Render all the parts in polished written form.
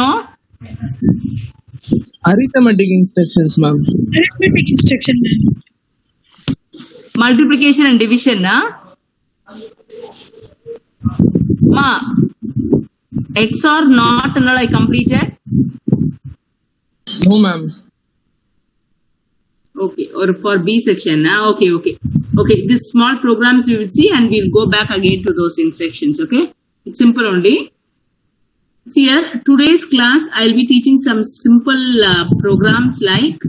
no? Arithmetic instructions, ma'am. Arithmetic instruction, ma'am. Multiplication and division, Ma, X or not, and all I completed? No, ma'am. Okay, or for B section, okay. Okay, these small programs we will see and we'll go back again to those instructions, okay? It's simple only. See here, today's class, I'll be teaching some simple programs like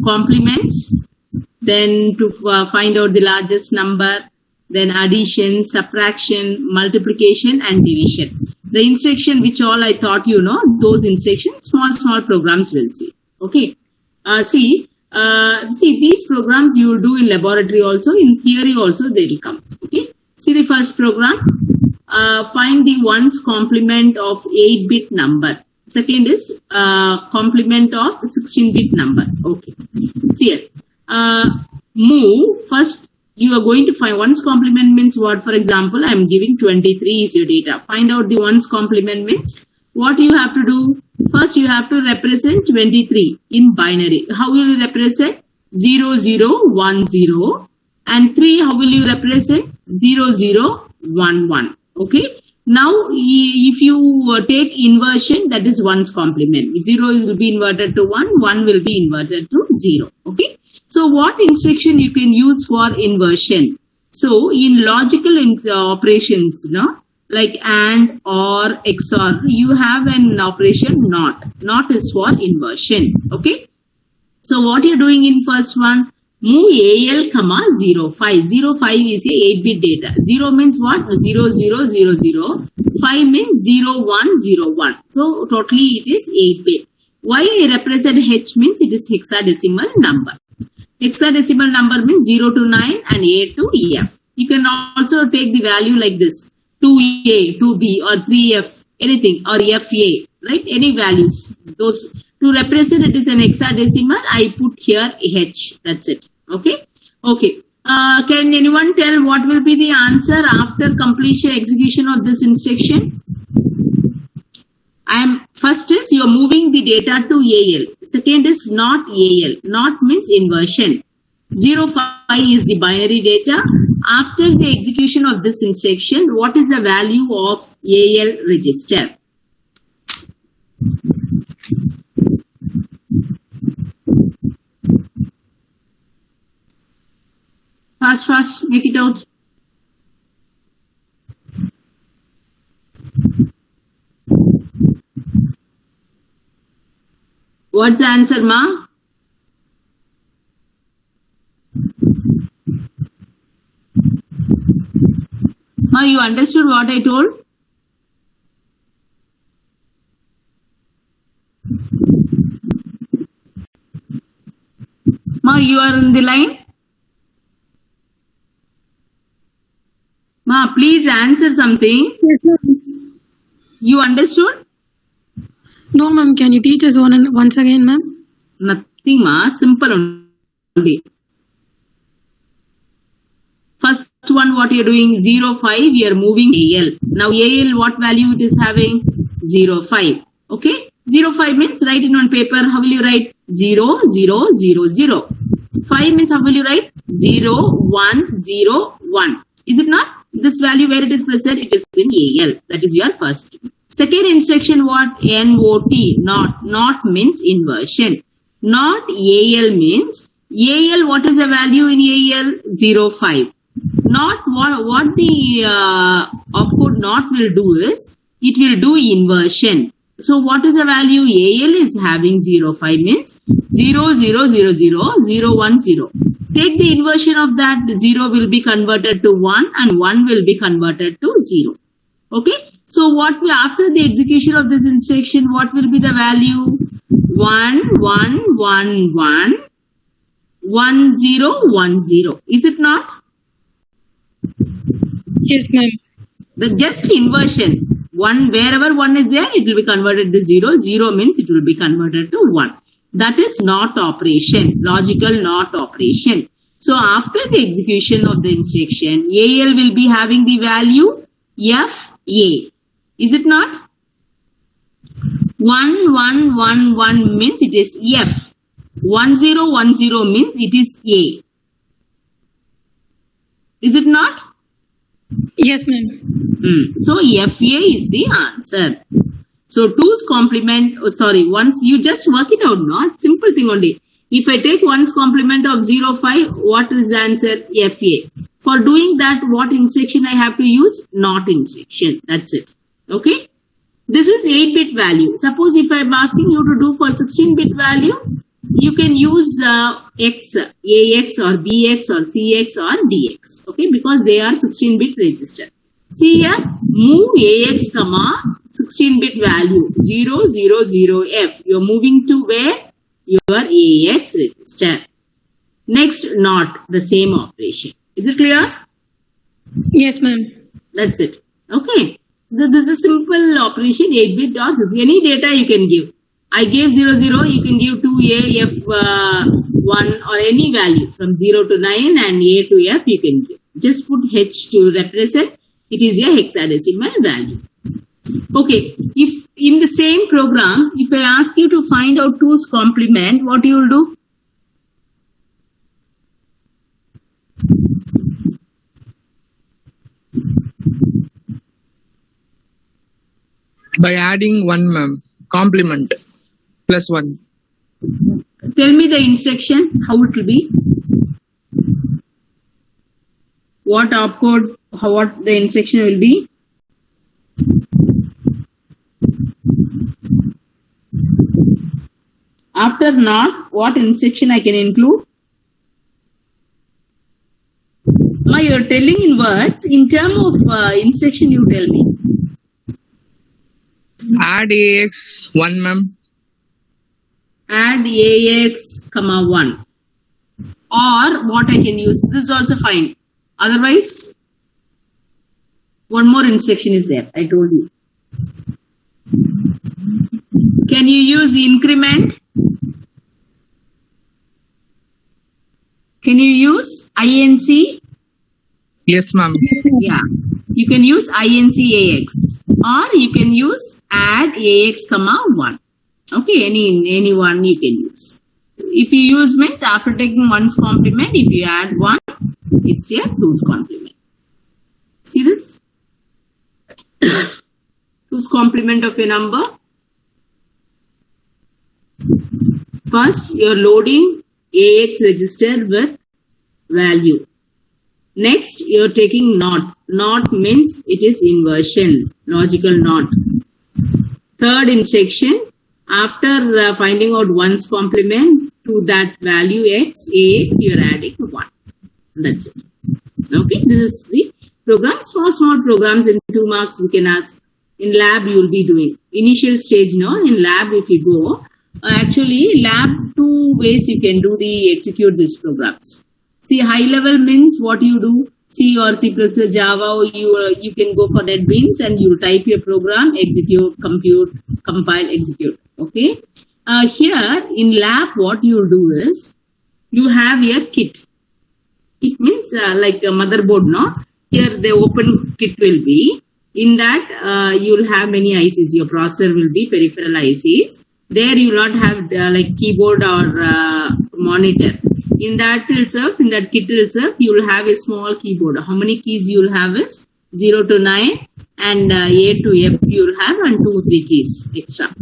complements, then to find out the largest number, then addition, subtraction, multiplication and division. The instruction which all I taught you, those instructions, small programs we'll see, okay? See, these programs you will do in laboratory also, in theory also they will come, okay? See the first program, find the ones complement of 8-bit number. Second is complement of 16-bit number, okay? See here, move, first you are going to find ones complement means what? For example, I am giving 23 is your data. Find out the ones complement means what you have to do. First, you have to represent 23 in binary. How will you represent? 0, 0, 1, 0. And 3, how will you represent? 0, 0, 1, 1. Okay. Now, if you take inversion, that is ones complement. 0 will be inverted to 1, 1 will be inverted to 0. Okay. So, what instruction you can use for inversion? So, in logical operations, like AND or XOR, you have an operation NOT. NOT is for inversion. Okay. So what you're doing in first one, move AL, 05. 05 is a 8-bit data. 0 means what? 0, 0, 0, 0. 5 means 0, 1, 0, 1. So totally it is 8-bit. Why I represent H means it is hexadecimal number. Hexadecimal number means 0 to 9 and A to F. You can also take the value like this. 2A, 2B or 3F, anything, or FA, right? Any values. Those to represent it is an hexadecimal, I put here H. That's it. Okay? Okay. Can anyone tell what will be the answer after completion execution of this instruction? First is you are moving the data to AL. Second is not AL. Not means inversion. 05 is the binary data. After the execution of this instruction, what is the value of AL register? Fast, make it out. What's the answer, Ma? Ma, you understood what I told? Ma, you are in the line? Ma, please answer something. Yes, ma'am. You understood? No, ma'am. Can you teach us once again, ma'am? Nothing, Ma. Simple only. First one, what you are doing? 05, we are moving AL. Now, AL, what value it is having? 05. Okay? 05 means write it on paper. How will you write? 0, 0, 0, 0. 5 means how will you write? 0, 1, 0, 1. Is it not? This value where it is present, it is in AL. That is your first. Second instruction, what? NOT. Not means inversion. Not AL means, AL, what is the value in AL? 05. Not what the output not will do is, it will do inversion. So what is the value? AL is having 05 means 0, 0, 0, 0, 0, 1, 0. Take the inversion of that, 0 will be converted to 1 and 1 will be converted to 0. Okay. So what will, after the execution of this instruction, what will be the value? 1, 1, 1, 1, 1, 0, 1, 0. Is it not? Yes, ma'am. The just inversion. 1, wherever 1 is there, it will be converted to 0. 0 means it will be converted to 1. That is not operation, logical not operation. So after the execution of the instruction, AL will be having the value FA. Is it not? 1111 means it is F. 1010 means it is A. Is it not? Yes, ma'am. So FA is the answer. So 2's complement, once you just work it out, not simple thing only. If I take 1's complement of 05, what is the answer? FA. For doing that, what instruction I have to use? NOT instruction. That's it. Okay. This is 8-bit value. Suppose if I am asking you to do for 16-bit value, you can use X, AX or BX or CX or DX. Okay, because they are 16-bit register. See here, move AX, 16-bit value 000F. You are moving to where? Your AX register. Next, NOT, the same operation. Is it clear? Yes, ma'am. That's it. Okay. This is simple operation, 8-bit dots. Any data you can give. I gave 00, you can give 2A, F1 or any value from 0 to 9 and A to F you can give. Just put H to represent. It is a hexadecimal value. Okay. If in the same program, if I ask you to find out 2's complement, what you will do? By adding 1, ma'am. Complement. Plus 1. Tell me the instruction, how it will be. What opcode, what the instruction will be. After NOT, what instruction I can include? Ma, you are telling in words. In terms of instruction, you tell me. Add AX 1, ma'am. Add AX, 1. Or what I can use. This is also fine. Otherwise, one more instruction is there. I told you. Can you use increment? Can you use INC? Yes, ma'am. Yeah. You can use INC AX. Or you can use add AX, 1. Okay, any one you can use. If you use means after taking 1's complement, if you add 1, it's your 2's complement. See this? 2's complement of a number. First, you're loading AX register with value. Next, you're taking NOT. NOT means it is inversion, logical NOT. Third instruction, after finding out 1's complement to that value X, AX, you're adding 1. That's it. Okay, this is the program. Small programs in 2 marks we can ask. In lab, you will be doing. Initial stage, no? In lab, if you go, actually, lab 2 ways you can do the execute these programs. See, high level means what you do. C or C++, Java, you can go for NetBeans and you type your program, execute, compute, compile, execute. Okay. Here in lab, what you do is you have a kit. It means like a motherboard, no? Here the open kit will be. In that, you will have many ICs. Your processor will be peripheral ICs. There you will not have like keyboard or monitor. In that itself, in that kit itself, you will have a small keyboard. How many keys you will have is 0 to 9 and A to F you will have and 2, 3 keys extra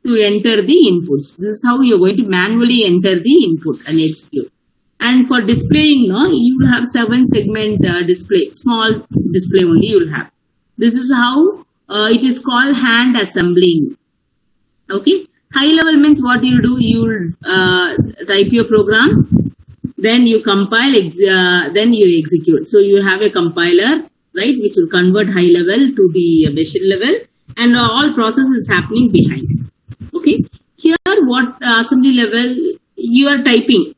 to enter the inputs. This is how you are going to manually enter the input and execute. And for displaying, no, you will have 7-segment display, small display only you will have. This is how it is called hand assembling. Okay. High level means what you do, you will type your program, then you compile, then you execute. So you have a compiler, right, which will convert high level to the machine level, and all process is happening behind. Okay. Here, what assembly level you are typing,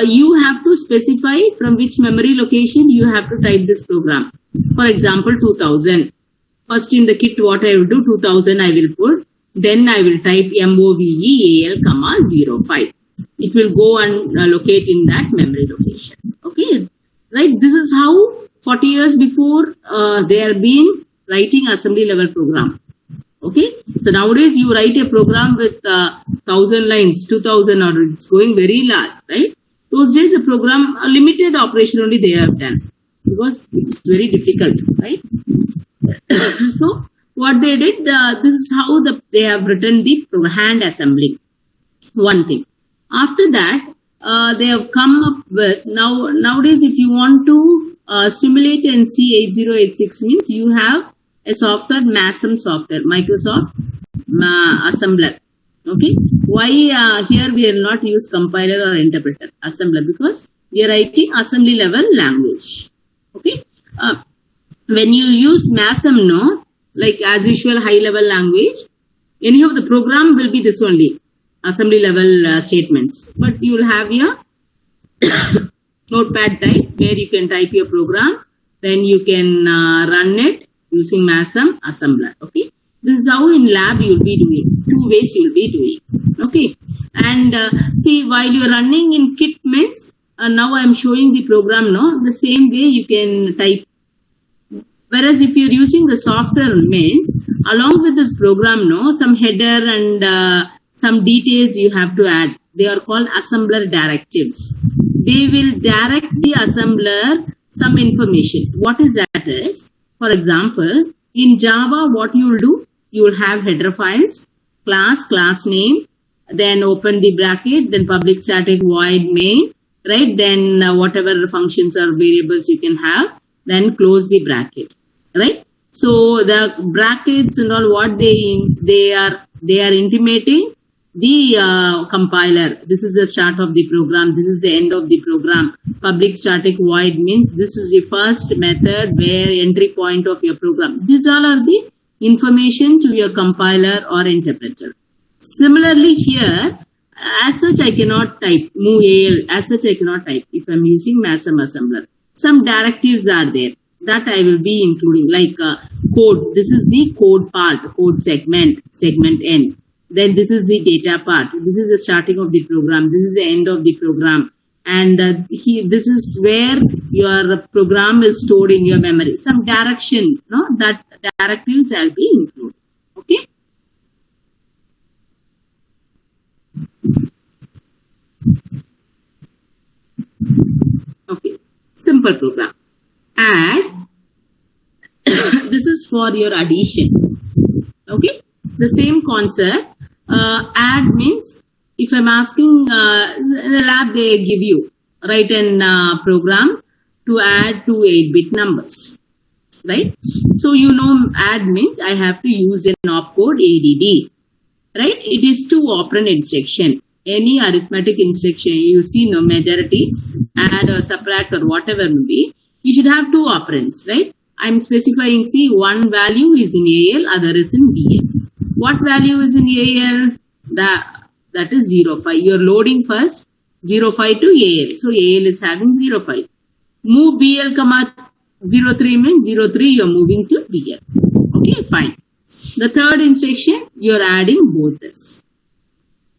you have to specify from which memory location you have to type this program. For example, 2000. First in the kit, what I will do, 2000 I will put. Then I will type MOVEAL, 05. It will go and locate in that memory location. Okay. Right. This is how 40 years before they are been writing assembly level program. Okay, so nowadays you write a program with 1,000 lines, 2,000, or it's going very large, right? Those days the program, a limited operation only they have done because it's very difficult, right? So what they did, this is how they have written the hand assembling. One thing. After that, they have come up with nowadays if you want to simulate NC 8086 means you have a software, MASM software, Microsoft Assembler. Okay, why here we will not use compiler or interpreter, assembler, because we are writing assembly level language. Okay, when you use MASM, no, like as usual high level language, anyhow the program will be this only, assembly level statements, but you will have your notepad type where you can type your program, then you can run it using MASM assembler. Okay, this is how in lab you will be doing. Two ways you will be doing. Okay, and see, while you are running in kit means now I am showing the program. No, the same way you can type. Whereas if you are using the software means along with this program, no, some header and some details you have to add. They are called assembler directives. They will direct the assembler some information. What is that is, for example, in Java, what you will do, you will have header files, class name, then open the bracket, then public static void main, right? Then whatever functions or variables you can have, then close the bracket, right? So the brackets and all what they are intimating the compiler. This is the start of the program. This is the end of the program. Public static void means this is the first method where entry point of your program. These all are the information to your compiler or interpreter. Similarly here, as such I cannot type move AL. As such I cannot type if I am using MASM assembler. Some directives are there that I will be including, like code. This is the code part, code segment end. Then this is the data part. This is the starting of the program. This is the end of the program. And this is where your program is stored in your memory. Some direction, no, that directives will be included. Okay. Okay. Simple program. Add. This is for your addition. Okay. The same concept. Add means if I'm asking in the lab they give you write an program to add two 8-bit numbers, right? So you know add means I have to use an opcode ADD, right? It is two operand instruction. Any arithmetic instruction you see, no, majority, add or subtract or whatever may be, you should have two operands, right? I'm specifying, see, one value is in AL, other is in BL. What value is in AL? That is 05. You're loading first 05 to AL. So AL is having 05. Move BL, 03 means 03 you're moving to BL. Okay, fine. The third instruction, you're adding both this.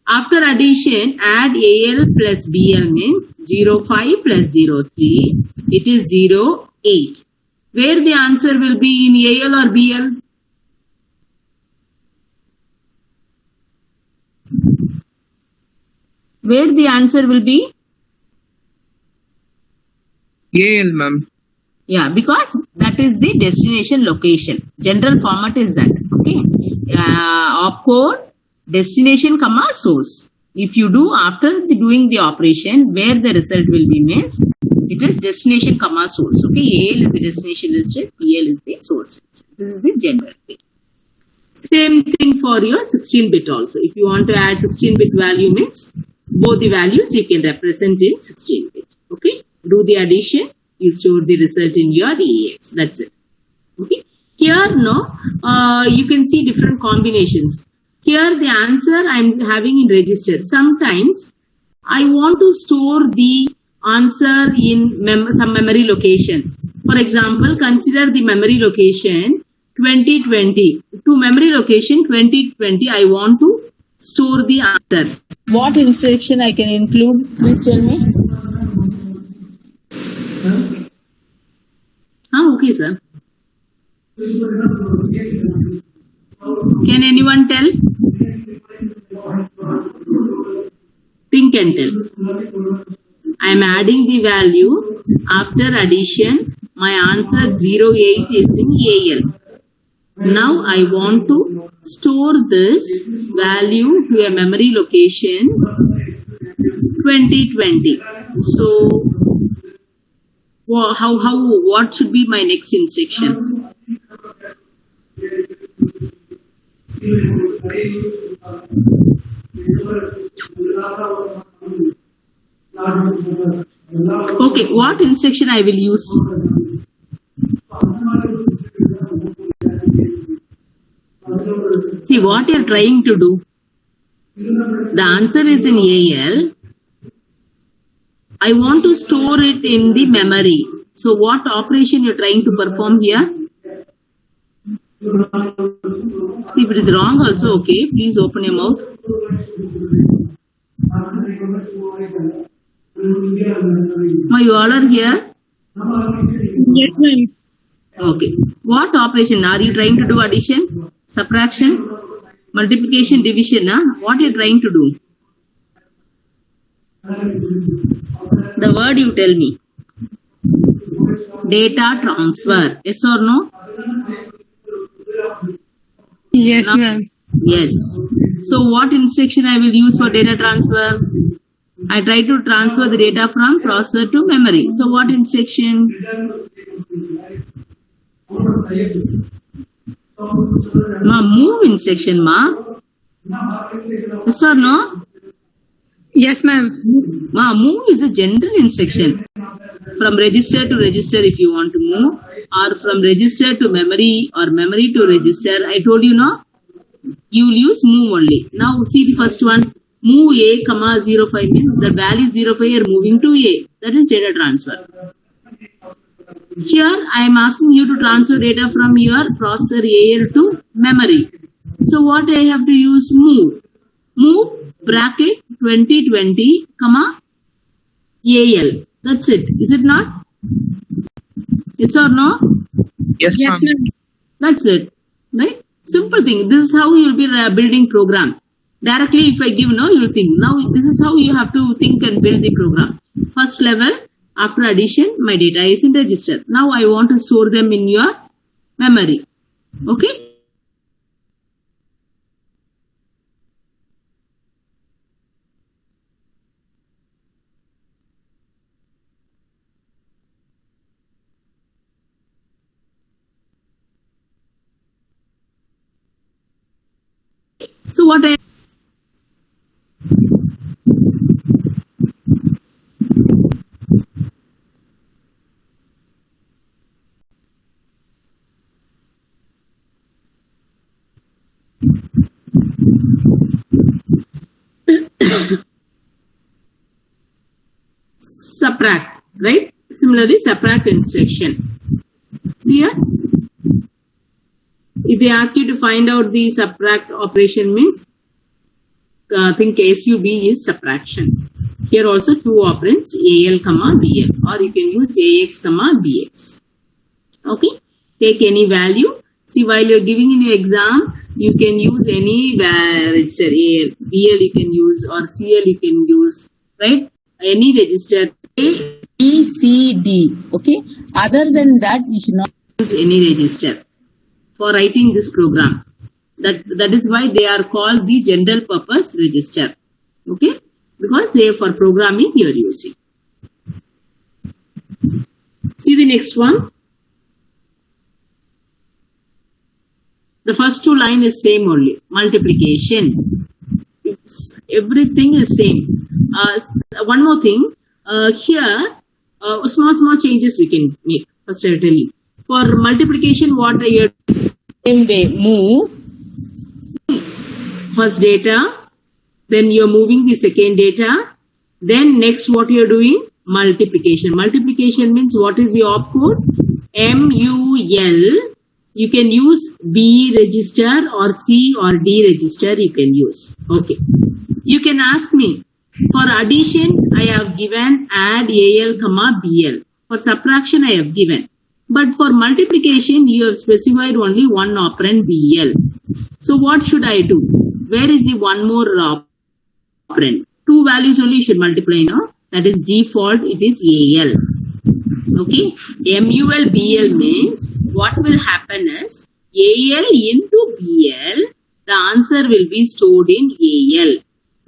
After addition, add AL plus BL means 05 plus 03. It is 08. Where the answer will be in AL or BL? Where the answer will be? AL, ma'am. Yeah, because that is the destination location. General format is that. Okay. Opcode, destination, comma, source. If you do after doing the operation, where the result will be means, it is destination, comma, source. Okay. AL is the destination register, BL is the source register. This is the general thing. Same thing for your 16-bit also. If you want to add 16-bit value means, both the values you can represent in 16-bit. Okay. Do the addition. You store the result in your AEX. That's it. Okay. Here, no, you can see different combinations. Here, the answer I'm having in register. Sometimes I want to store the answer in some memory location. For example, consider the memory location 2020. To memory location 2020, I want to store the answer. What instruction I can include? Please tell me. Okay, sir. Can anyone tell? Think and tell. I am adding the value. After addition, my answer 08 is in AL. Now I want to store this value to a memory location 2020. So what should be my next instruction? Okay, what instruction I will use? See what you are trying to do. The answer is in AL. I want to store it in the memory. So what operation you are trying to perform here? See, if it is wrong also, okay, please open your mouth. You all are here? Yes, ma'am. Okay. What operation? Are you trying to do addition, subtraction, multiplication, division? What you are trying to do? The word you tell me. Data transfer. Yes or no? Yes, No? ma'am. Yes. So what instruction I will use for data transfer? I try to transfer the data from processor to memory. So what instruction? Move instruction, Yes or no? Yes, ma'am. Move is a general instruction. From register to register if you want to move, or from register to memory or memory to register. I told you, no? You will use move only. Now see the first one. Move A, 05 means the value 05 are moving to A. That is data transfer. Here I am asking you to transfer data from your processor AL to memory. So what I have to use? Move. Move bracket 2020, AL. That's it. Is it not? Yes or no? Yes, Yes, ma'am. ma'am. That's it. Right? Simple thing. This is how you will be building program. Directly if I give no, you will think. Now this is how you have to think and build the program. First level, after addition, my data is in register. Now I want to store them in your memory. Okay? So what I subtract, right? Similarly, subtract instruction. See here? If they ask you to find out the subtract operation means, think SUB is subtraction. Here also two operands, AL, BL, or you can use AX, BX. Okay? Take any value. See, while you're giving in your exam, you can use any register, AL, BL you can use, or CL you can use, right? Any register, A, B, C, D. Okay? Other than that, you should not use any register for writing this program. That is why they are called the general purpose register. Okay? Because they are for programming you are using. See the next one. The first two line is same only. Multiplication. Everything is same. One more thing. Here, small changes we can make. First I will tell you. For multiplication, what are you same way? Move. First data. Then you are moving the second data. Then next what you are doing? Multiplication. Multiplication means what is the opcode? MUL. You can use B register or C or D register you can use. Okay. You can ask me, for addition I have given add AL, BL. For subtraction I have given. But for multiplication you have specified only one operand BL. So what should I do? Where is the one more operand? Two values only you should multiply now. That is default, it is AL. Okay, MUL BL means what will happen is AL into BL, the answer will be stored in AL,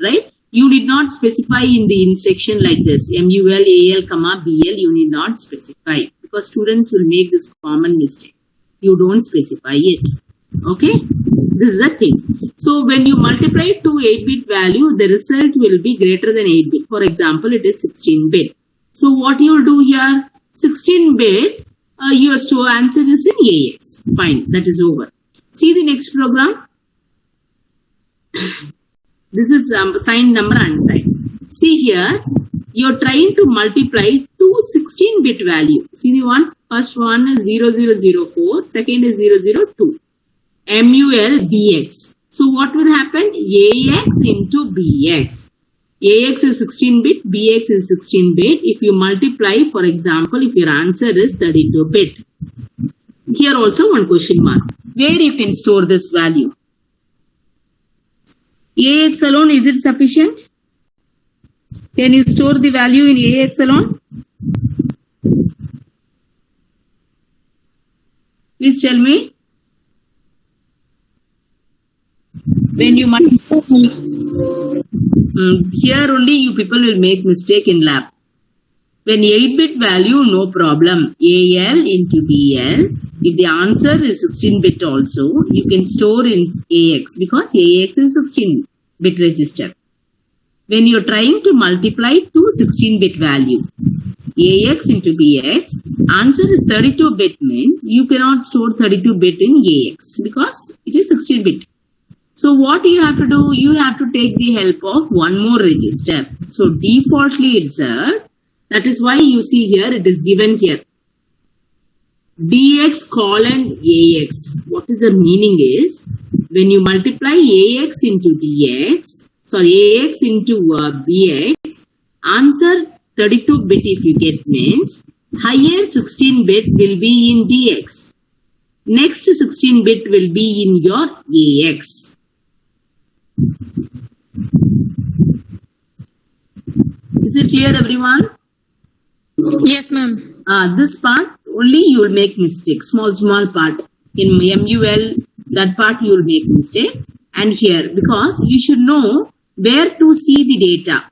right? You did not specify in the instruction like this, MUL, AL, comma, BL, you need not specify because students will make this common mistake. You don't specify it. Okay, this is the thing. So when you multiply to 8-bit value, the result will be greater than 8-bit. For example, it is 16-bit. So what you will do here, 16-bit, your answer is in AX. Fine, that is over. See the next program. This is signed number unsigned. See here, you're trying to multiply two 16-bit value. See the one, first one is 0004, second is 002. MUL BX. So what will happen? AX into BX. AX is 16-bit, BX is 16-bit. If you multiply, for example, if your answer is 32-bit. Here also one question mark. Where you can store this value? AX alone, is it sufficient? Can you store the value in AX alone? Please tell me. When you here only you people will make mistake in lab. When 8-bit value, no problem. AL into BL. If the answer is 16-bit also, you can store in AX because AX is 16-bit register. When you are trying to multiply two 16-bit value, AX into BX, answer is 32-bit means you cannot store 32-bit in AX because it is 16-bit. So what you have to do, you have to take the help of one more register. So defaultly insert, that is why you see here it is given here. DX colon AX. What is the meaning is, when you multiply AX into DX, sorry, AX into BX, answer 32-bit if you get means, higher 16-bit will be in DX. Next 16-bit will be in your AX. Is it clear, everyone? Yes, ma'am. This part only you will make mistake. Small part. In MUL, that part you will make mistake. And here, because you should know where to see the data,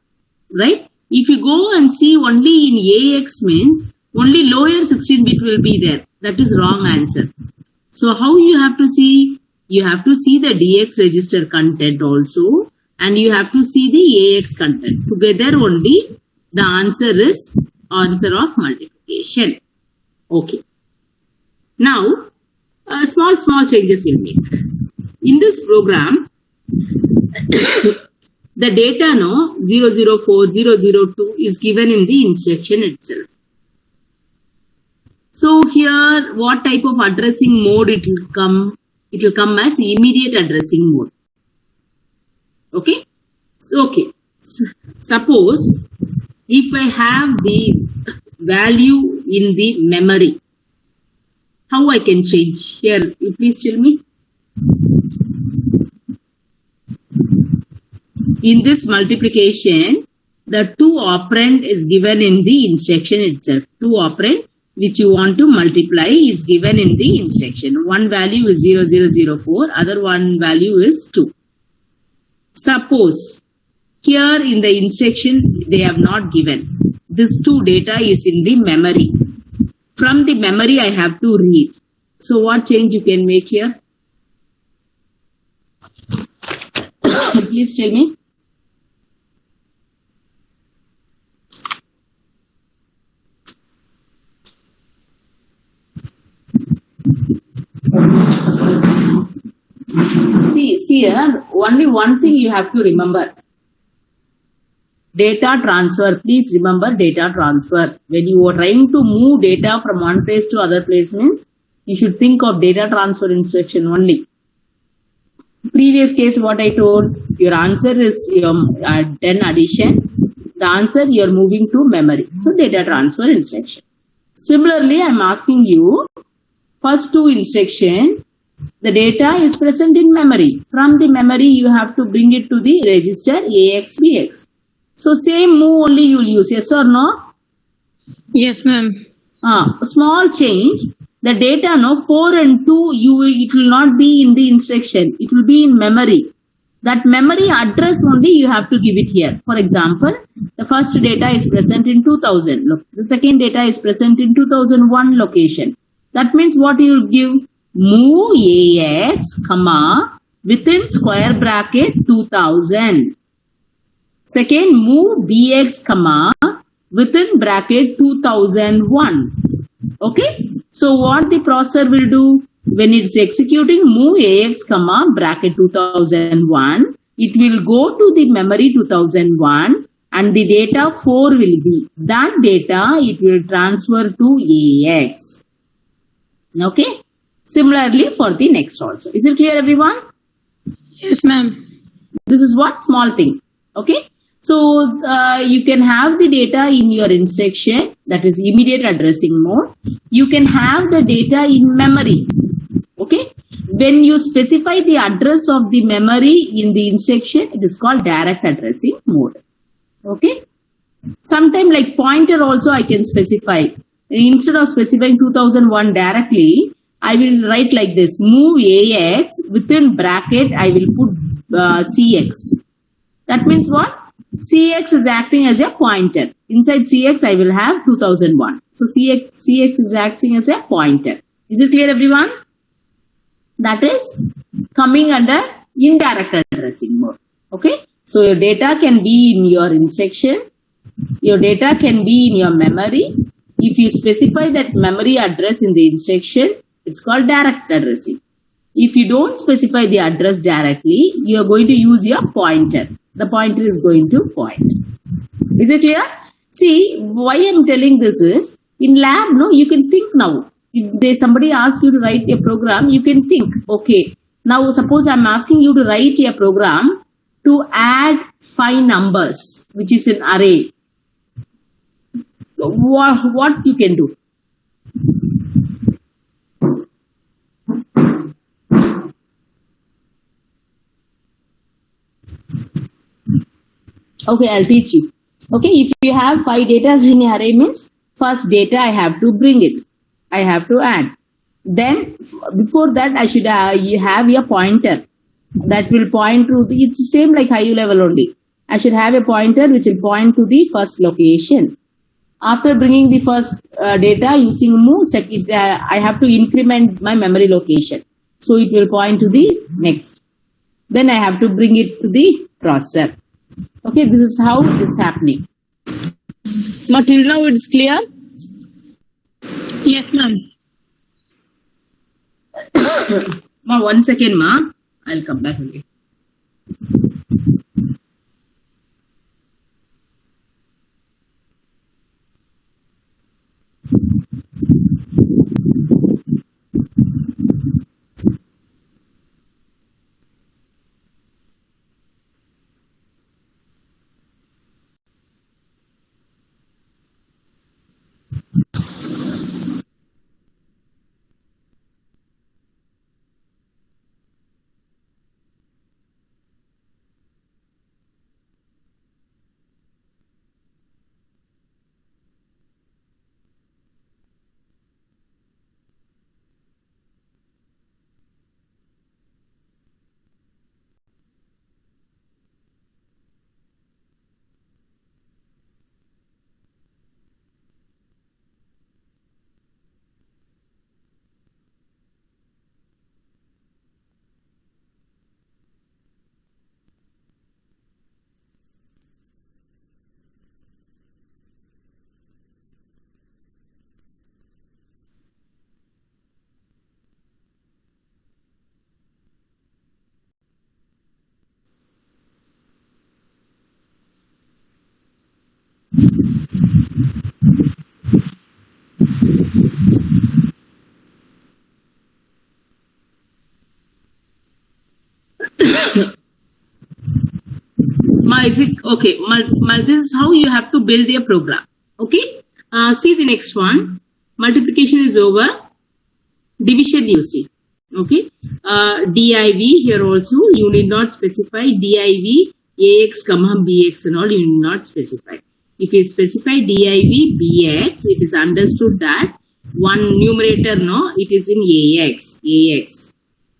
right? If you go and see only in AX means only lower 16-bit will be there. That is wrong answer. So how you have to see? You have to see the DX register content also, and you have to see the AX content. Together only the answer is answer of multiplication. Okay. Now, small changes will make. In this program, the data 004, 002 is given in the instruction itself. So here, what type of addressing mode it will come? It will come as immediate addressing mode. Okay. So, okay. Suppose if I have the value in the memory, how I can change? Here, you please tell me. In this multiplication, the two operand is given in the instruction itself. Two operand which you want to multiply is given in the instruction. One value is 0004, other one value is 2. Suppose here in the instruction they have not given. This 2 data is in the memory. From the memory I have to read. So what change you can make here? Please tell me. See here, only one thing you have to remember. Data transfer. Please remember data transfer. When you are trying to move data from one place to other place means, you should think of data transfer instruction only. Previous case what I told, your answer is your 10 addition. The answer you are moving to memory. So data transfer instruction. Similarly, I am asking you, first 2 instruction, The data is present in memory. From the memory, you have to bring it to the register AX, BX. So same move only you will use, yes or no? Yes, ma'am. Small change. The data, no, 4 and 2, it will not be in the instruction. It will be in memory. That memory address only you have to give it here. For example, the first data is present in 2000. Look, the second data is present in 2001 location. That means what you will give? Move AX, comma, within square bracket 2000. Second, move BX, comma, within bracket 2001. Okay. So what the processor will do? When it's executing move AX, comma, bracket 2001, it will go to the memory 2001 and the data 4 will be. That data, it will transfer to AX. Okay. Similarly for the next also. Is it clear, everyone? Yes, ma'am. This is what small thing. Okay. So you can have the data in your instruction, that is immediate addressing mode. You can have the data in memory. Okay. When you specify the address of the memory in the instruction, it is called direct addressing mode. Okay. Sometime like pointer also I can specify. Instead of specifying 2001 directly, I will write like this: move AX, within bracket I will put CX. That means what? CX is acting as a pointer. Inside CX I will have 2001. So CX is acting as a pointer. Is it clear, everyone? That is coming under indirect addressing mode. Okay. So your data can be in your instruction. Your data can be in your memory. If you specify that memory address in the instruction, it's called direct addressing. If you don't specify the address directly, you are going to use your pointer. The pointer is going to point. Is it clear? See, why I'm telling this is, in lab, no, you can think now. If somebody asks you to write a program, you can think, okay, now suppose I'm asking you to write a program to add 5 numbers, which is an array. What you can do? Okay, I'll teach you. Okay, if you have 5 data in an array, means first data I have to bring it. I have to add. Then before that I should you have a pointer that will point to the, it's the same like high level only. I should have a pointer which will point to the first location. After bringing the first data using move, I have to increment my memory location. So it will point to the next. Then I have to bring it to the processor. Okay, this is how it is happening. Now till now it's clear? Yes, ma'am. Ma, 1 second, ma. I'll come back again. Ma, is it okay? This is how you have to build a program. Okay. See the next one. Multiplication is over. Division you see. Okay. Div here also you need not specify div ax comma bx and all, you need not specify. If you specify div bx, it is understood that one numerator, no, it is in ax,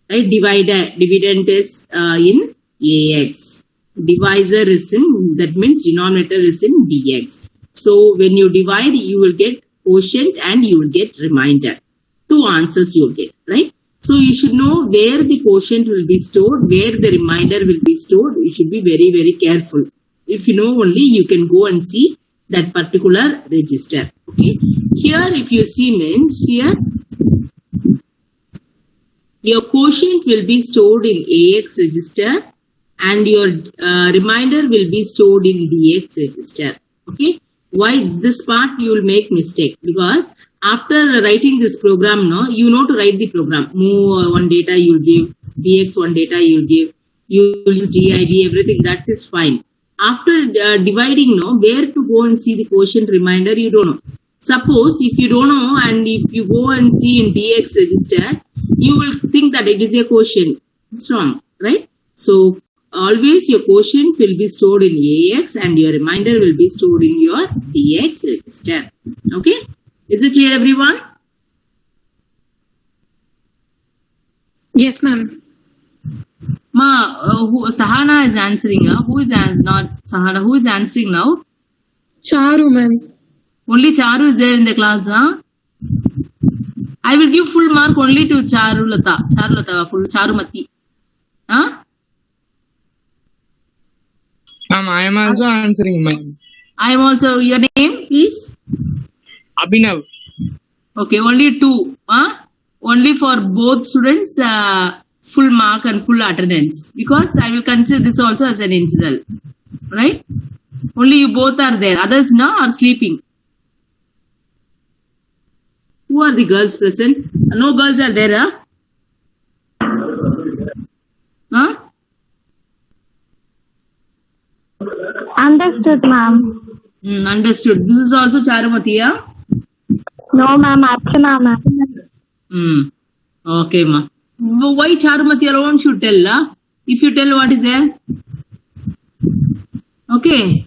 right? Dividend is in ax. Divisor is in, that means denominator is in dx. So when you divide, you will get quotient and you will get remainder. Two answers you will get, right? So you should know where the quotient will be stored, where the remainder will be stored. You should be very, very careful. If you know only, you can go and see that particular register. Okay. Here, if you see means here, your quotient will be stored in AX register and your remainder will be stored in DX register. Okay. Why this part you will make mistake? Because after writing this program, no, you know to write the program. Move one data you will give, DX one data you will give, you will use DIV, everything, that is fine. After dividing, no, where to go and see the quotient remainder, you don't know. Suppose if you don't know and if you go and see in DX register, you will think that it is a quotient. It's wrong, right? So always your quotient will be stored in AX and your remainder will be stored in your DX register. Okay? Is it clear, everyone? Yes, ma'am. Sahana is answering. Who is not Sahana? Who is answering now? Charu, ma'am. Only Charu is there in the class, huh? I will give full mark only to Charulata. Charulata, full Charumati. Huh? Ma'am, I am also answering, ma'am. I am also. Your name, please? Abhinav. Okay, only two. Huh? Only for both students, full mark and full attendance. Because I will consider this also as an incidental. Right? Only you both are there. Others now are sleeping. Who are the girls present? No girls are there, huh? Huh? Understood, ma'am. Understood. This is also Charumati, yeah? No, ma'am. Archana, ma'am. Okay, ma. Why Charumati alone should tell, lah? If you tell what is there? Okay.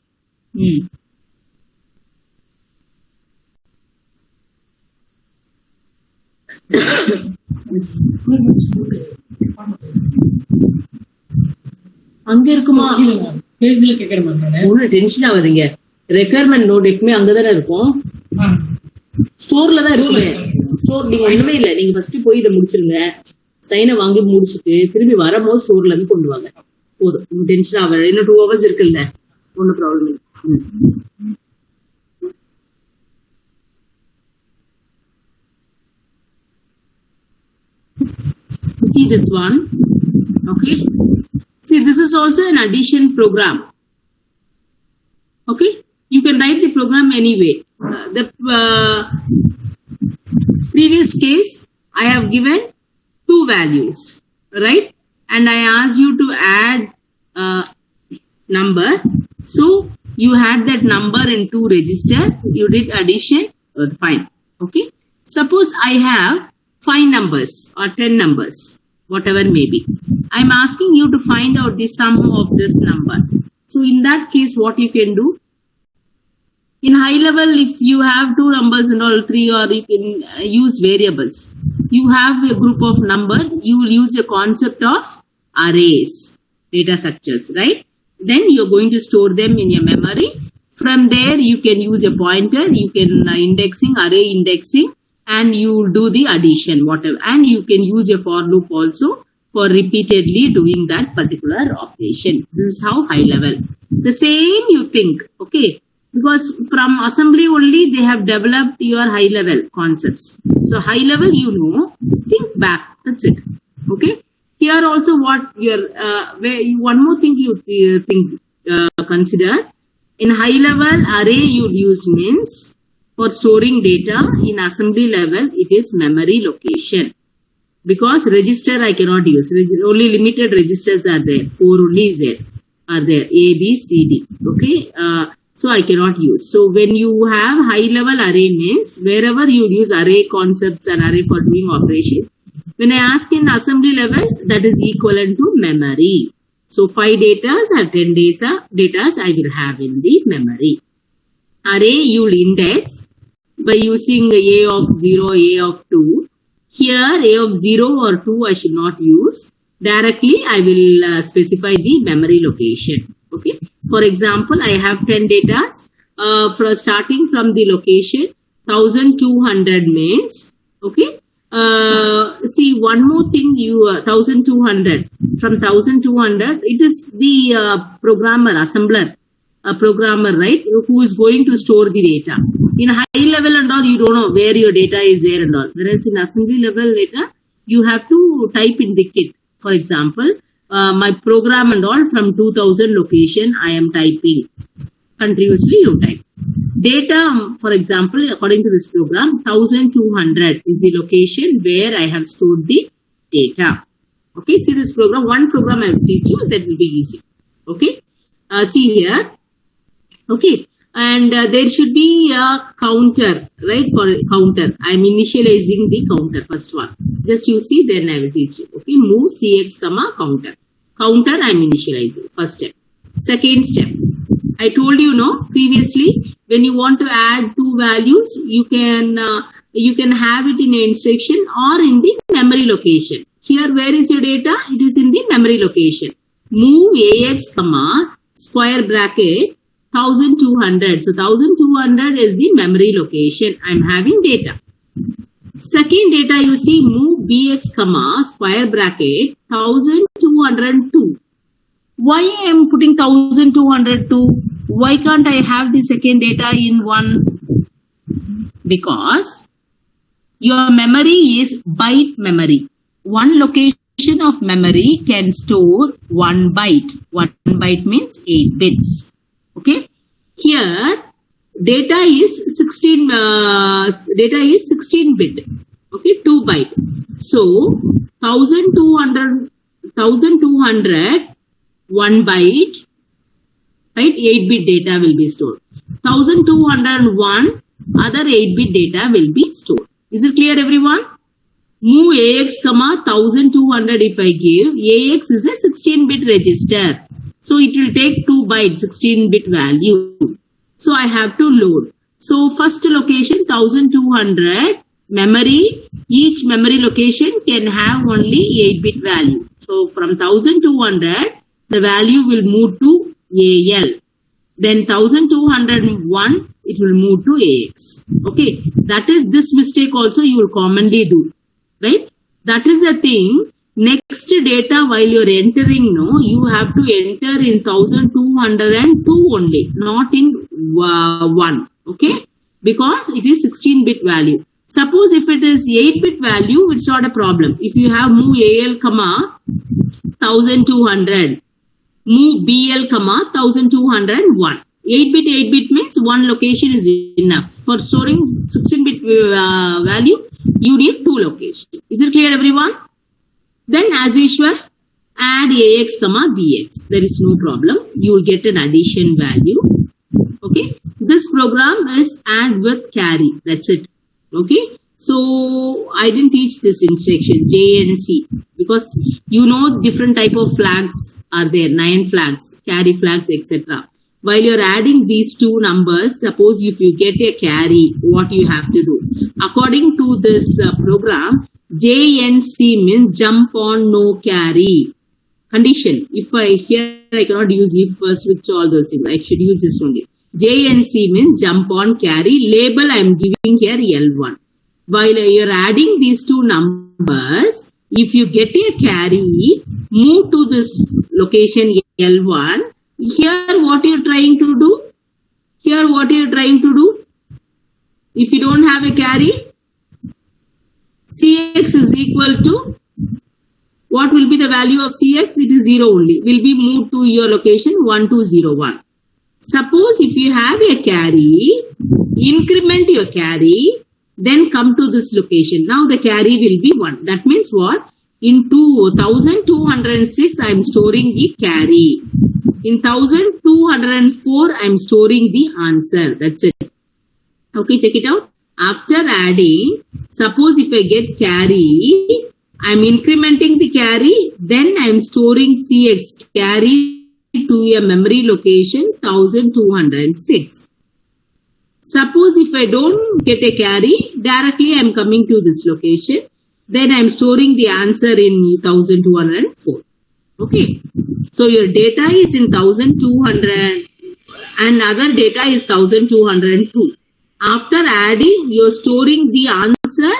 அங்க இருக்குமா? ஒன்னும் tension ஆகாதீங்க. Requirement note எப்பவுமே அங்கதானே இருக்கும். ஸ்டோர்ல தான் இருக்குமே. ஸ்டோர் நீங்க ஒண்ணுமே இல்ல. நீங்க ஃபர்ஸ்ட் போய் இதை முடிச்சிருங்க. சைனை வாங்கி முடிச்சுட்டு திரும்பி வரும்போது ஸ்டோர்ல இருந்து கொண்டு வாங்க. போதும். டென்ஷன் ஆகாது. இன்னும் 2 hours இருக்குல்ல. ஒன்னும் ப்ராப்ளம் இல்லை. See this one. Okay. See, this is also an addition program. Okay. You can write the program anyway. The previous case, I have given 2 values, right? And I asked you to add number. So you had that number in 2 register. You did addition. Fine. Okay. Suppose I have 5 numbers or 10 numbers, whatever may be. I'm asking you to find out the sum of this number. So in that case, what you can do? In high level, if you have 2 numbers and all 3, or you can use variables. You have a group of number, you will use a concept of arrays, data structures, right? Then you're going to store them in your memory. From there, you can use a pointer, you can indexing, array indexing, and you do the addition, whatever. And you can use a for loop also for repeatedly doing that particular operation. This is how high level. The same you think, okay? Because from assembly only they have developed your high level concepts. So high level, you know, think back. That's it. Okay. Here also what your one more thing you consider. In high level, array you'll use means for storing data. In assembly level, it is memory location. Because register I cannot use. Only limited registers are there. 4 only is there. Are there A, B, C, D. Okay. So I cannot use. So when you have high level array means wherever you use array concepts and array for doing operation, When I ask in assembly level, that is equivalent to memory. So 5 datas or 10 datas I will have in the memory. Array you will index by using A of 0, A of 2. Here A of 0 or 2 I should not use. Directly I will specify the memory location. Okay. For example, I have 10 datas. Starting from the location 1200 means, okay. See one more thing, 1200, from 1200 it is the programmer, assembler, programmer, right, who is going to store the data. In high level and all, you don't know where your data is there and all, whereas in assembly level data you have to type in the kit. For example, my program and all from 2000 location I am typing. Continuously you type. Data, for example, according to this program, 1200 is the location where I have stored the data. Okay, see this program, one program I will teach you, that will be easy. Okay, see here. Okay, and there should be a counter, right, for counter. I am initializing the counter, first one. Just you see, then I will teach you. Okay, move CX, counter. Counter I am initializing, first step. Second step. I told you previously, when you want to add two values, you can have it in an instruction or in the memory location. Here, where is your data? It is in the memory location. Move AX, square bracket 1200. So 1200 is the memory location. I am having data. Second data, you see, move BX, square bracket 1202. Why I am putting 1202? Why can't I have the second data in one? Because your memory is byte memory. One location of memory can store 1 byte. 1 byte means 8 bits. Okay. Here data is 16 bit. Okay, 2 byte. So 1200 1 byte, right, 8-bit data will be stored. 1201 other 8-bit data will be stored. Is it clear, everyone? Move AX, 1200 if I give, AX is a 16-bit register. So it will take 2 bytes, 16-bit value. So I have to load. So first location 1200, memory, each memory location can have only 8-bit value. So from 1200, the value will move to AL. Then 1201, it will move to AX. Okay, that is this mistake also you will commonly do, right? That is the thing. Next data while you are entering, you have to enter in 1202 only, not in 1. Okay, because it is 16-bit value. Suppose if it is 8-bit value, it's not a problem. If you have move AL, 1200. Move BL, 1201. 8-bit means one location is enough. For storing 16-bit value, you need 2 locations. Is it clear, everyone? Then as usual, add AX, BX. There is no problem. You will get an addition value. Okay. This program is add with carry. That's it. Okay. So I didn't teach this instruction, J and C, because different type of flags are there, 9 flags, carry flags, etc. While you're adding these two numbers, suppose if you get a carry, what you have to do? According to this program, J and C means jump on no carry. Condition. If I cannot use if, switch, all those things. I should use this only. J and C means jump on carry. Label I am giving here L1. While you're adding these two numbers, if you get a carry, move to this location L1. Here what you're trying to do? If you don't have a carry, CX is equal to, what will be the value of CX? It is 0 only. Will be moved to your location 1201. Suppose if you have a carry, increment your carry, then come to this location. Now the carry will be 1. That means what? In 1206, I am storing the carry. In 1204, I am storing the answer. That's it. Okay, check it out. After adding, suppose if I get carry, I'm incrementing the carry, then I'm storing CX carry to a memory location 1206. Suppose if I don't get a carry, directly I'm coming to this location, then I'm storing the answer in 1204. Okay. So your data is in 1200 and other data is 1202. After adding, you're storing the answer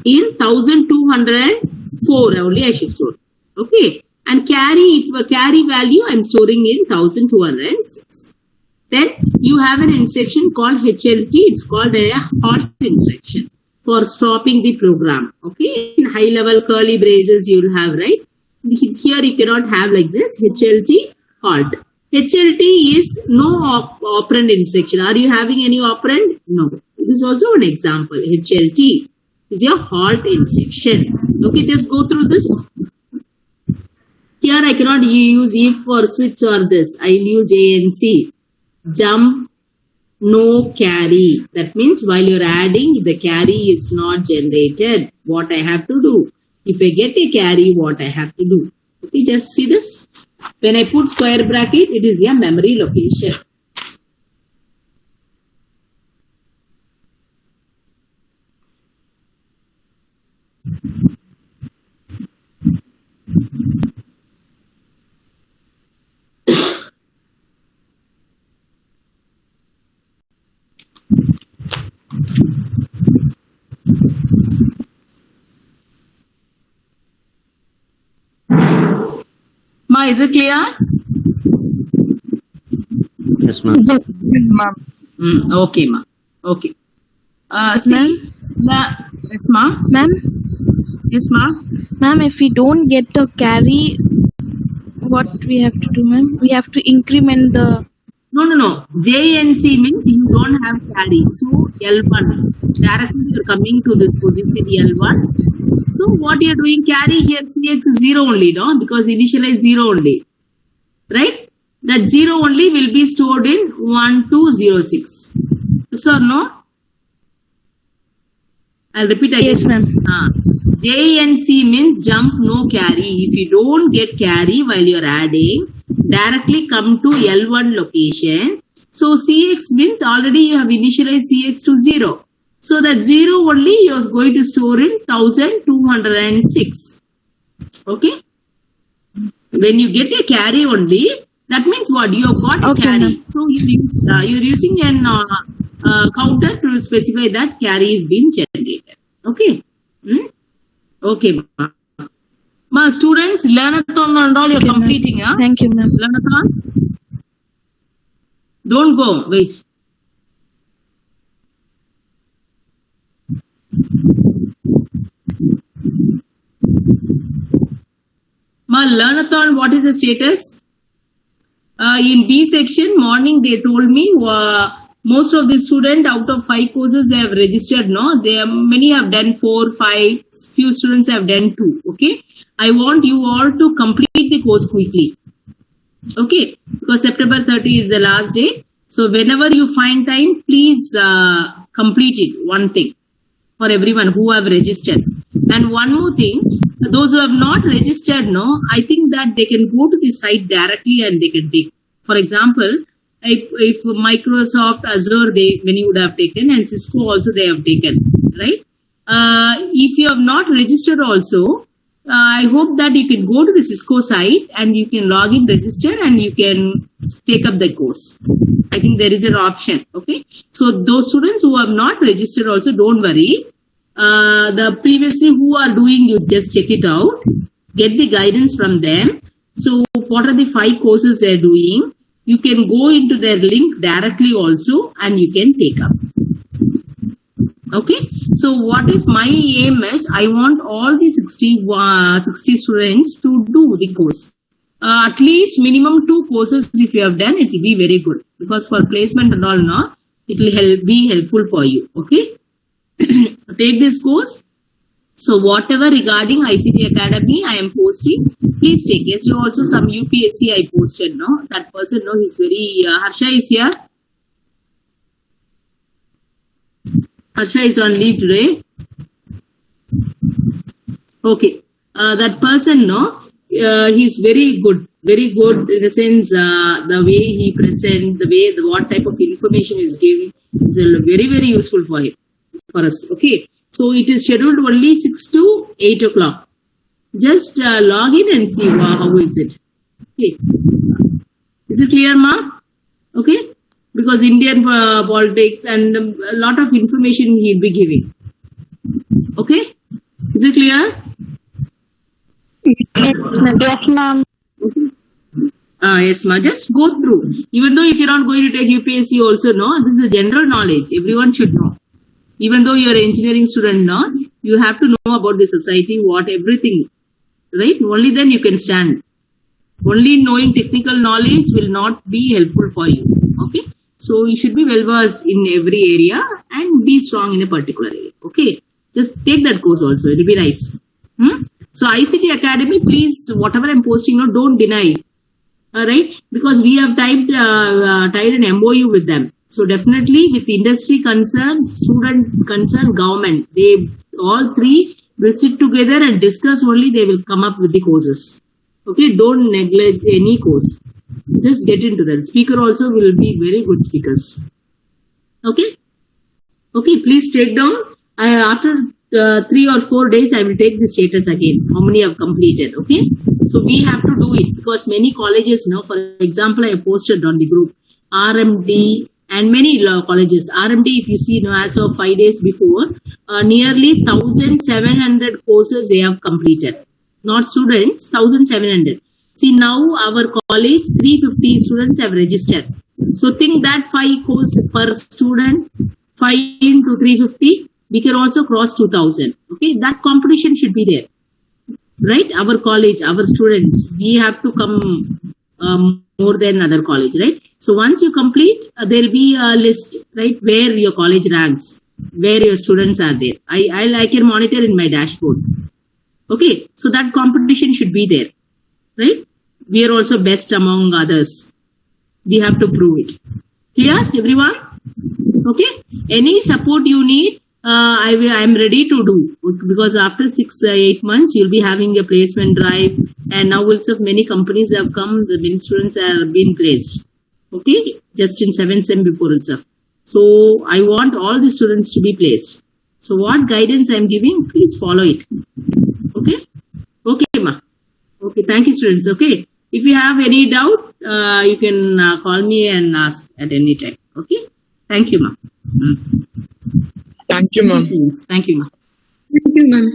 in 1204 only I should store. Okay. And carry, if a carry value, I'm storing in 1206. Then you have an instruction called HLT. It's called a halt instruction for stopping the program. Okay. In high level curly braces you will have, right? Here you cannot have like this. HLT halt. HLT is no operand instruction. Are you having any operand? No. This is also an example. HLT is your halt instruction. Okay, just go through this. Here I cannot use if or switch or this. I will use JNC. Jump, no carry. That means while you're adding, the carry is not generated. What I have to do? If I get a carry, what I have to do? Okay, just see this. When I put square bracket, it is a memory location. Ma, is it clear? Yes, ma'am. Yes, ma'am. Okay, ma. Okay. See, yes, ma. Ma'am, Yes, ma. ma'am, if we don't get the carry, what we have to do, ma'am? We have to increment the. No. JNC means you don't have carry. So L1. Directly you're coming to this position L1. So what you're doing, carry here CX is 0 only, no? Because initialize 0 only. Right? That 0 only will be stored in 1206. Yes or no? I'll repeat again. Yes, ma'am. JNC means jump no carry. If you don't get carry while you're adding, directly come to L1 location. So CX means already you have initialized CX to 0. So that 0 only you are going to store in 1206. Okay. When you get a carry only, that means what? You have got a Okay, carry. ma'am. So you're using an counter to specify that carry is being generated. Okay. Okay. Ma, students, learnathon and all you're Okay, ma'am. completing. Huh? Thank you, ma'am. Learnathon. Don't go. Wait. Ma, learnathon, what is the status? In B section, morning they told me most of the students out of 5 courses they have registered. No, many have done 4, 5. Few students have done 2. Okay, I want you all to complete the course quickly. Okay, because September 30 is the last day. So whenever you find time, please complete it. One thing for everyone who have registered. And one more thing, those who have not registered, no, I think that they can go to the site directly and they can take. For example, if Microsoft Azure, many would have taken, and Cisco also they have taken, right? If you have not registered also, I hope that you can go to the Cisco site and you can log in, register, and you can take up the course. I think there is an option. Okay. So those students who have not registered also, don't worry. The previously who are doing, you just check it out, get the guidance from them. So what are the 5 courses they're doing? You can go into their link directly also and you can take up. Okay. So what is my aim is, I want all the 60 students to do the course. At least minimum 2 courses if you have done, it will be very good. Because for placement and all, no, it will be helpful for you. Okay. Take this course. So whatever regarding ICT Academy I am posting, please take. Yes, you also some UPSC I posted, no? That person, no, he's very, Harsha is here. Harsha is on leave today. Okay. That person, no, he's very good in the sense the way he present, what type of information is giving is very, very useful for us. Okay. So it is scheduled only 6 to 8 o'clock. Just log in and see how is it. Okay. Is it clear, ma? Okay. Because Indian politics and a lot of information he'll be giving. Okay. Is it clear? Yes, ma'am. Yes, ma. Just go through. Even though if you're not going to take UPSC also, no, this is a general knowledge. Everyone should know. Even though you're an engineering student, no, you have to know about the society, everything, right? Only then you can stand. Only knowing technical knowledge will not be helpful for you. Okay. So you should be well versed in every area and be strong in a particular area. Okay. Just take that course also. It will be nice. So ICT Academy, please, whatever I'm posting, no, don't deny. Alright, because we have tied an MOU with them. So definitely with industry concern, student concern, government, they all three will sit together and discuss only. They will come up with the courses. Okay, don't neglect any course. Just get into that. Speaker also will be very good speakers. Okay. Okay, please take down. After 3 or 4 days, I will take the status again. How many have completed? Okay. So we have to do it because many colleges now, for example, I posted on the group RMD and many colleges. RMD, if you see, as of 5 days before, nearly 1,700 courses they have completed. Not students, 1,700. See, now our college, 350 students have registered. So think that 5 courses per student, 5 into 350, we can also cross 2,000. Okay, that competition should be there. Right? Our college, our students, we have to come more than other college, right? So once you complete, there will be a list, right, where your college ranks, where your students are there. I can monitor in my dashboard. Okay, so that competition should be there, right? We are also best among others. We have to prove it. Clear, everyone? Okay. Any support you need, I am ready to do, because after 6-8 months you'll be having a placement drive, and now also many companies have come. The many students have been placed. Okay, just in 7th sem before itself. So I want all the students to be placed. So what guidance I am giving, please follow it. Okay. Okay, ma. Okay, thank you, students. Okay, if you have any doubt, you can call me and ask at any time. Okay, thank you, ma. Thank you, ma'am. Thank you, ma. Thank you, ma'am.